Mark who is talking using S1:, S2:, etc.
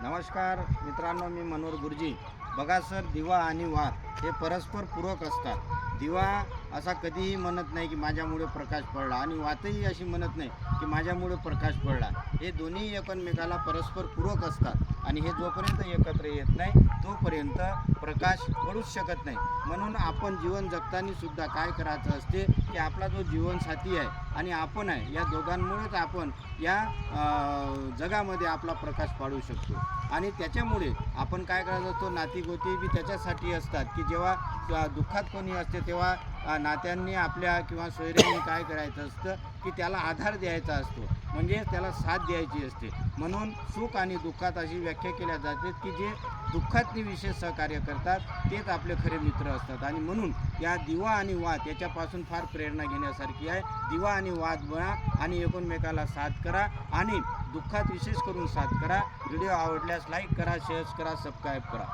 S1: नमस्कार मित्रांनो, मी मनोहर गुरुजी. बघा सर, दिवा आणि वात हे परस्पर पूरक असतात. दिवा असा कधीही म्हणत नाही की माझ्यामुळे प्रकाश पडला, आणि वातही अशी म्हणत नाही की माझ्यामुळे प्रकाश पडला. हे दोन्ही एकमेकाला परस्पर पूरक असतात, आणि हे जोपर्यंत एकत्र येत नाही तोपर्यंत प्रकाश पडूच शकत नाही. म्हणून आपण जीवन जगताना सुद्धा काय करायचं असते की आपला जो जीवनसाथी आहे आणि आपण आहे, या दोघांमुळेच आपण या जगामध्ये आपला प्रकाश पाडू शकतो. आणि त्याच्यामुळे आपण काय करायचं असतो, नातीगोती बी त्याच्यासाठी असतात की जेव्हा दुःखात कोणी असते तेव्हा नात्यांनी आपल्या किंवा सोयऱ्यांनी काय करायचं असतं की त्याला आधार द्यायचा असतो, म्हणजे त्याला साथ द्यायची असते. म्हणून सुख आणि दुःखात अशी व्याख्या केल्या जाते की जे दुःखातनी विशेष सहकार्य करतात तेच आपले खरे मित्र असतात. आणि म्हणून या दिवा आणि वात याच्यापासून फार प्रेरणा घेण्यासारखी आहे. दिवा आणि वात बना आणि एकमेकाला साथ करा, आणि दुःखात विशेष करून साथ करा. व्हिडिओ आवडल्यास लाईक करा, शेअर करा, सबस्क्राईब करा.